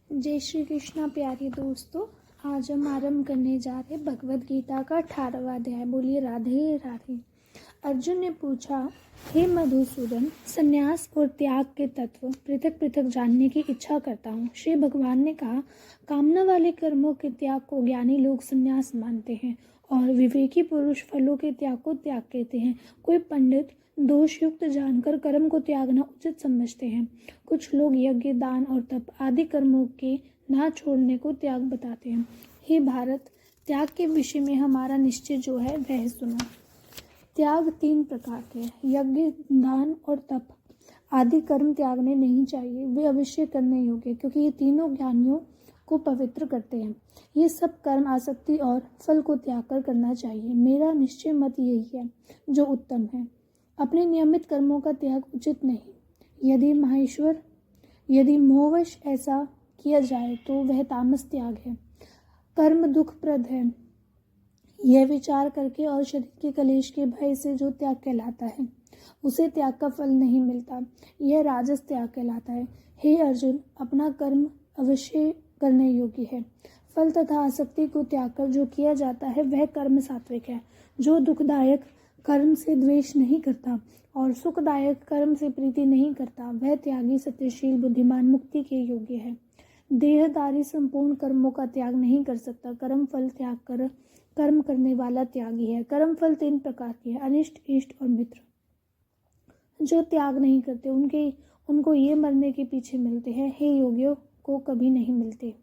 जय श्री कृष्णा प्यारे दोस्तों। आज हम आरंभ करने जा रहे भगवद गीता का 18वां अध्याय। बोलिए राधे राधे। अर्जुन ने पूछा, हे मधुसूदन, संन्यास और त्याग के तत्व पृथक पृथक जानने की इच्छा करता हूँ। श्री भगवान ने कहा, कामना वाले कर्मों के त्याग को ज्ञानी लोग संन्यास मानते हैं और विवेकी पुरुष फलों के त्याग को त्याग कहते हैं। कोई पंडित दोषयुक्त जानकर कर्म को त्यागना उचित समझते हैं। कुछ लोग यज्ञ, दान और तप आदि कर्मों के ना छोड़ने को त्याग बताते हैं। हे भारत, त्याग के विषय में हमारा निश्चय जो है वह सुनो। त्याग 3 प्रकार के हैं। यज्ञ, दान और तप आदि कर्म त्यागने नहीं चाहिए। वे अवश्य करने योग्य, क्योंकि ये तीनों ज्ञानियों को पवित्र करते हैं। ये सब कर्म आसक्ति और फल को त्याग कर करना चाहिए। मेरा निश्चय मत यही है जो उत्तम है। अपने नियमित कर्मों का त्याग उचित नहीं। यदि मोहवश ऐसा किया जाए तो वह तामस त्याग है। कर्म दुखप्रद है, यह विचार करके और शरीर के कलेश के भय से जो त्याग कहलाता है उसे त्याग का फल नहीं मिलता। यह राजस त्याग कहलाता है। हे अर्जुन, अपना कर्म अवश्य करने योग्य है। फल तथा आसक्ति को त्याग कर जो किया जाता है वह कर्म सात्विक है। जो दुखदायक कर्म से द्वेष नहीं करता और सुखदायक कर्म से प्रीति नहीं करता वह त्यागी, सत्यशील, बुद्धिमान, मुक्ति के योग्य है। देहधारी संपूर्ण कर्मों का त्याग नहीं कर सकता। कर्म फल त्याग कर कर्म करने वाला त्यागी है। कर्म फल 3 प्रकार के हैं, अनिष्ट, इष्ट और मित्र। जो त्याग नहीं करते उनको ये मरने के पीछे मिलते हैं। हे योगियों को कभी नहीं मिलते।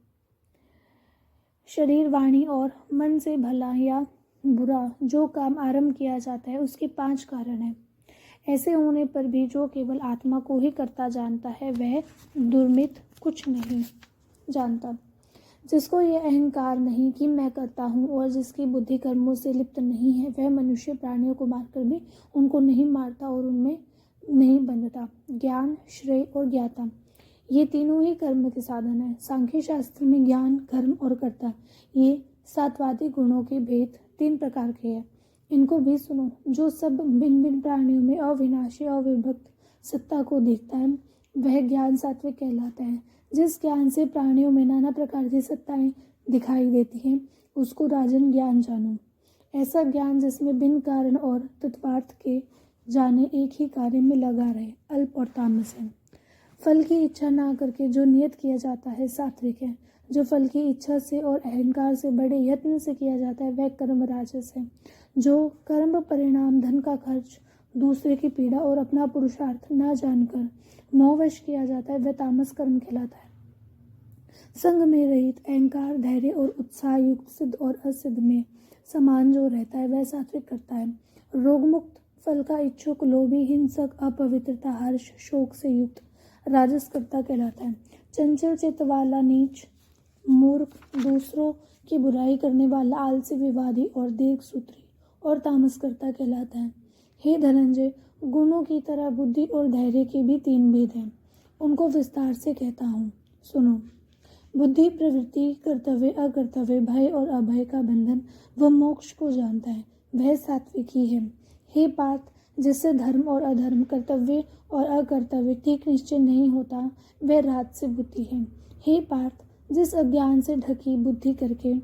शरीर, वाणी और मन से भला या बुरा जो काम आरंभ किया जाता है उसके 5 कारण हैं। ऐसे होने पर भी जो केवल आत्मा को ही करता जानता है वह दुर्मित कुछ नहीं जानता। जिसको यह अहंकार नहीं कि मैं करता हूँ और जिसकी बुद्धि कर्मों से लिप्त नहीं है वह मनुष्य प्राणियों को मारकर भी उनको नहीं मारता और उनमें नहीं बंधता। ज्ञान, श्रेय और ज्ञाता ये तीनों ही कर्म के साधन हैं। सांख्य शास्त्र में ज्ञान, कर्म और कर्ता ये सात्वादी गुणों के भेद 3 प्रकार के हैं। इनको भी सुनो। जो सब भिन्न भिन्न प्राणियों में अविनाशी अविभक्त सत्ता को देखता है वह ज्ञान सात्विक कहलाता है। जिस ज्ञान से प्राणियों में नाना प्रकार की सत्ताएं दिखाई देती हैं उसको राजन ज्ञान जानो। ऐसा ज्ञान जिसमें बिन कारण और तत्वार्थ के जाने एक ही कार्य में लगा रहे अल्प और तामस है। फल की इच्छा ना करके जो नियत किया जाता है सात्विक है। जो फल की इच्छा से और अहंकार से बड़े यत्न से किया जाता है वह कर्म राजस है। जो कर्म परिणाम, धन का खर्च, दूसरे की पीड़ा और अपना पुरुषार्थ ना जानकर मोहवश किया जाता है वह तामस कर्म कहलाता है। संग में रहित, अहंकार, धैर्य और उत्साह युक्त, सिद्ध और असिद्ध में समान जो रहता है वह सात्विक करता है। रोगमुक्त, फल का इच्छुक, लोभी, हिंसक, अपवित्रता, हर्ष, शोक से युक्त राजस कर्ता कहलाता है। चंचल चित्त वाला नीच, मूर्ख, दूसरों की बुराई करने वाला, आलसी, विवादी और दीर्घसूत्री और तामस कर्ता कहलाता है। हे धनंजय, गुणों की तरह बुद्धि और धैर्य के भी 3 भेद हैं। उनको विस्तार से कहता हूँ, सुनो। बुद्धि प्रवृत्ति, कर्तव्य, अकर्तव्य, भय और अभय का बंधन वह मोक्ष को जानता है, वह सात्विक ही है। हे पार्थ, जिससे धर्म और अधर्म, कर्तव्य और अकर्तव्य ठीक निश्चय नहीं होता वह राजसी बुद्धि है। हे पार्थ, जिस अज्ञान से ढकी बुद्धि करके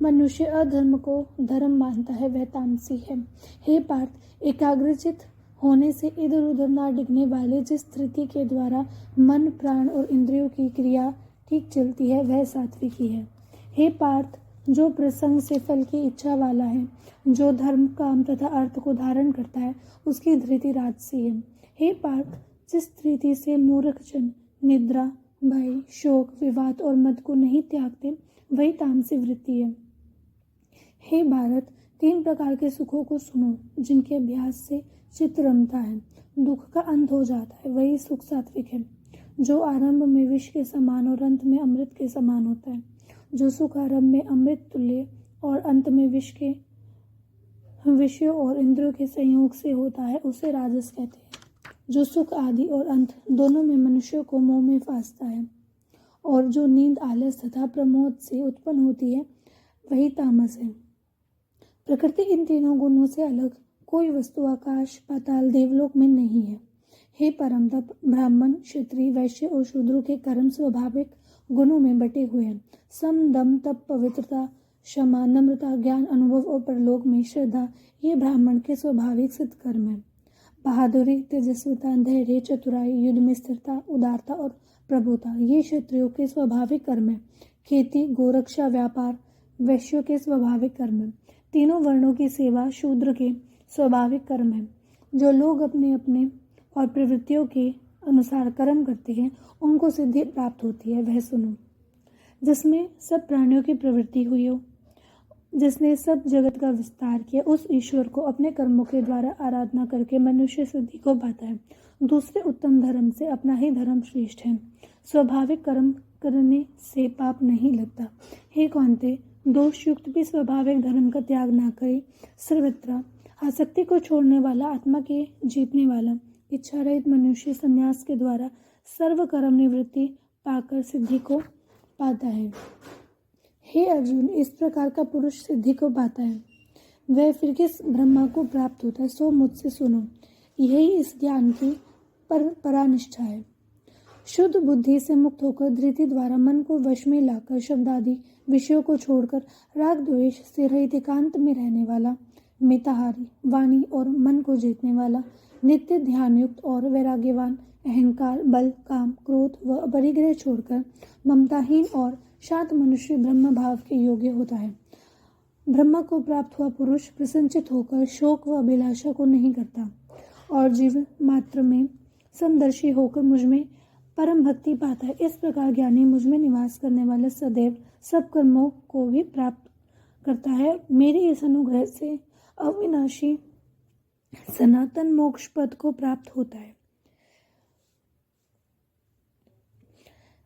मनुष्य अधर्म को धर्म मानता है वह तामसी है। हे पार्थ, एकाग्रचित होने से इधर उधर ना डिगने वाले, जिस स्थिति के द्वारा मन, प्राण और इंद्रियों की क्रिया ठीक चलती है वह सात्विक ही है। हे पार्थ, जो प्रसंग से फल की इच्छा वाला है, जो धर्म, काम तथा अर्थ को धारण करता है उसकी धृति राजसी है। हे पार्थ, जिस धृति से मूर्खजन निद्रा, भय, शोक, विवाद और मद को नहीं त्यागते वही तामसी वृत्ति है। हे भारत, 3 प्रकार के सुखों को सुनो जिनके अभ्यास से चित्त रमता है, दुख का अंत हो जाता है, वही सुख सात्विक है। जो आरंभ में विष के समान और अंत में अमृत के समान होता है। जो सुख आरंभ में अमृत तुल्य और अंत में विषयों और इंद्रियों के संयोग से होता है उसे राजस कहते हैं। जो सुख आदि और अंत दोनों में मनुष्य को मोह में फांसता है और जो नींद, आलस तथा प्रमोद से उत्पन्न होती है वही तामस है। प्रकृति इन तीनों गुणों से अलग कोई वस्तु आकाश, पाताल, देवलोक में नहीं है। हे परम तप, ब्राह्मण, क्षत्रिय, वैश्य और शूद्रों के कर्म स्वाभाविक गुणों में बटे हुए हैं। सम, दम, तप, पवित्रता, क्षमा, नम्रता, ज्ञान, अनुभव और परलोक में श्रद्धा, ये ब्राह्मण के स्वाभाविक सिद्ध कर्म है। बहादुरी, तेजस्विता, धैर्य, चतुराई, युद्ध में स्थिरता, उदारता और प्रभुता, ये क्षत्रियों के स्वाभाविक कर्म है। खेती, गोरक्षा, व्यापार, वैश्यों के स्वाभाविक कर्म है। तीनों वर्णों की सेवा शूद्र के स्वाभाविक कर्म है। जो लोग अपने अपने और प्रवृत्तियों के अनुसार कर्म करते हैं उनको सिद्धि प्राप्त होती है, वह सुनो। जिसमें सब प्राणियों की प्रवृत्ति हुई हो, जिसने सब जगत का विस्तार किया, उस ईश्वर को अपने कर्मों के द्वारा आराधना करके मनुष्य सिद्धि को पाता है। दूसरे उत्तम धर्म से अपना ही धर्म श्रेष्ठ है। स्वाभाविक कर्म करने से पाप नहीं लगता। हे कौन्ते, दोष युक्त भी स्वाभाविक धर्म का त्याग ना करे। सर्वत्र आसक्ति को छोड़ने वाला, आत्मा के जीतने वाला, इच्छा रहित मनुष्य संन्यास के द्वारा सर्व कर्म निवृत्ति पाकर सिद्धि को पाता है। हे अर्जुन, इस प्रकार का पुरुष सिद्धि को पाता है, वह फिर किस ब्रह्मा को प्राप्त होता है, सो मुझसे सुनो। यही इस ज्ञान की परानिष्ठा है। शुद्ध बुद्धि से मुक्त होकर धृति द्वारा मन को वश में लाकर शब्दादि विषयों को छोड़कर राग द्वेष से रहित एकांत में रहने वाला, मिताहारी, वाणी और मन को जीतने वाला, नित्य ध्यान युक्त और वैराग्यवान, अहंकार, बल, काम, क्रोध व परिग्रह छोड़कर ममताहीन और शांत मनुष्य ब्रह्म भाव के योग्य होता है। ब्रह्म को प्राप्त हुआ पुरुष प्रसन्नचित होकर शोक व अभिलाषा को नहीं करता और जीवन मात्र में समदर्शी होकर मुझ में परम भक्ति पाता है। इस प्रकार ज्ञानी मुझ में निवास करने वाला सदैव सब कर्मों को भी प्राप्त करता है। मेरे इस अनुग्रह से अविनाशी सनातन मोक्ष पद को प्राप्त होता है।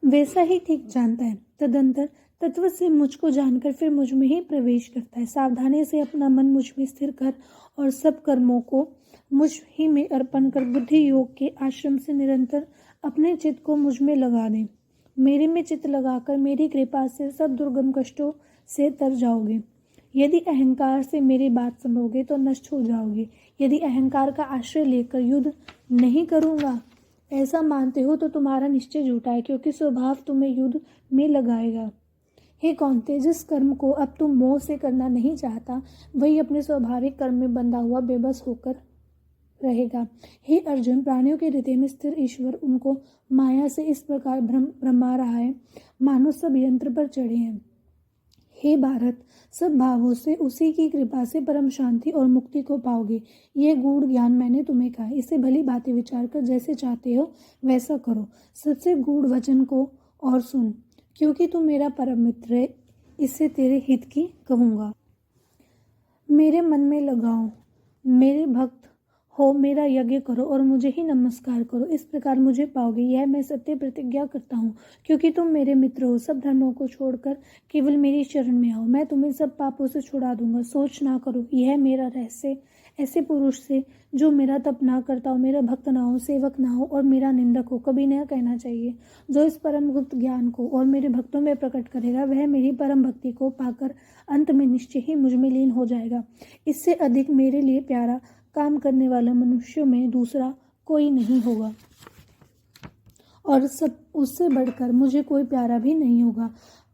वैसा ही ठीक जानता है। तदंतर तत्व से मुझको जानकर फिर मुझ में ही प्रवेश करता है। सावधानी से अपना मन मुझ में स्थिर कर और सब कर्मों को मुझ ही में अर्पण कर बुद्धि योग के आश्रम से निरंतर अपने चित्त को मुझ में लगा दें। मेरे में चित्त लगाकर मेरी कृपा से सब दुर्गम कष्टों से तर जाओगे। यदि अहंकार से मेरी बात सुनोगे तो नष्ट हो जाओगे। यदि अहंकार का आश्रय लेकर युद्ध नहीं करूँगा ऐसा मानते हो तो तुम्हारा निश्चय झूठा है, क्योंकि स्वभाव तुम्हें युद्ध में लगाएगा। हे कौन्ते, जिस कर्म को अब तुम मोह से करना नहीं चाहता वही अपने स्वाभाविक कर्म में बंधा हुआ बेबस होकर रहेगा। हे अर्जुन, प्राणियों के हृदय में स्थिर ईश्वर उनको माया से इस प्रकार भ्रमा रहा है मानो सब यंत्र पर चढ़े हैं। हे भारत, सब भावों से उसी की कृपा से परम शांति और मुक्ति को पाओगे। यह गूढ़ ज्ञान मैंने तुम्हें कहा, इसे भली बातें विचार कर जैसे चाहते हो वैसा करो। सबसे गूढ़ वचन को और सुन, क्योंकि तू मेरा परम मित्र है, इससे तेरे हित की कहूँगा। मेरे मन में लगाओ, मेरे भक्त हो, मेरा यज्ञ करो और मुझे ही नमस्कार करो। इस प्रकार मुझे पाओगे, यह मैं सत्य प्रतिज्ञा करता हूँ, क्योंकि तुम मेरे मित्र हो। सब धर्मों को छोड़कर केवल मेरी शरण में आओ, मैं तुम्हें सब पापों से छुड़ा दूंगा। सोच ना करो, यह मेरा रहस्य ऐसे पुरुष से जो मेरा तप ना करता हो, मेरा भक्त ना हो, सेवक ना हो और मेरा निंदक हो, कभी न कहना चाहिए। जो इस परम गुप्त ज्ञान को और मेरे भक्तों में प्रकट करेगा वह मेरी परम भक्ति को पाकर अंत में निश्चय ही मुझ में लीन हो जाएगा। इससे अधिक मेरे लिए प्यारा काम करने वाला मनुष्यों में दूसरा कोई नहीं होगा और सब उससे बढ़कर मुझे कोई प्यारा भी नहीं होगा।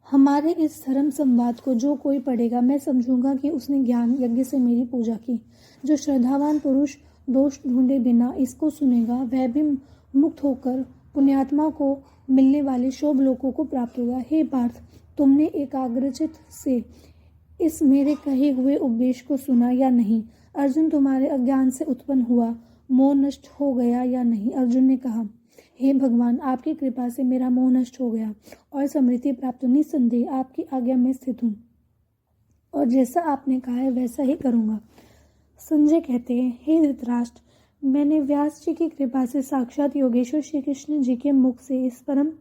हमारे इस धर्म संवाद को जो कोई पढ़ेगा मैं समझूंगा कि उसने ज्ञान यज्ञ से मेरी पूजा की। जो श्रद्धावान पुरुष दोष ढूंढे बिना इसको सुनेगा वह भी मुक्त होकर पुण्यात्मा को मिलने वाले शोभ लोकों को प्राप्त होगा। हे पार्थ, तुमने एकाग्रचित से इस मेरे कहे हुए उपदेश को सुना या नहीं? अर्जुन, तुम्हारे अज्ञान से उत्पन्न हुआ मोह नष्ट हो गया या नहीं? अर्जुन ने कहा, हे भगवान, आपकी कृपा से मेरा मोह नष्ट हो गया और समृद्धि प्राप्त। निस्संदेह आपकी आज्ञा में स्थित हूँ और जैसा आपने कहा है वैसा ही करूँगा। संजय कहते हैं, हे धृतराष्ट्र, मैंने व्यास जी की कृपा से साक्षात योगेश्वर श्री कृष्ण जी के मुख से इस परम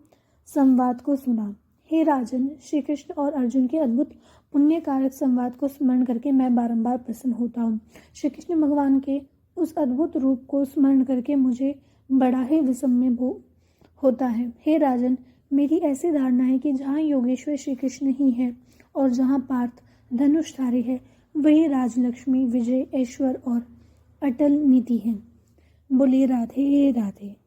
संवाद को सुना। हे राजन, श्री कृष्ण और अर्जुन के अद्भुत पुण्य कारक संवाद को स्मरण करके मैं बारंबार प्रसन्न होता हूँ। श्री कृष्ण भगवान के उस अद्भुत रूप को स्मरण करके मुझे बड़ा ही विस्मय होता है। हे राजन, मेरी ऐसी धारणा है कि जहाँ योगेश्वर श्री कृष्ण ही है और जहाँ पार्थ धनुषधारी है वही राजलक्ष्मी, विजय, ऐश्वर्य और अटल नीति है। बोलिए राधे राधे।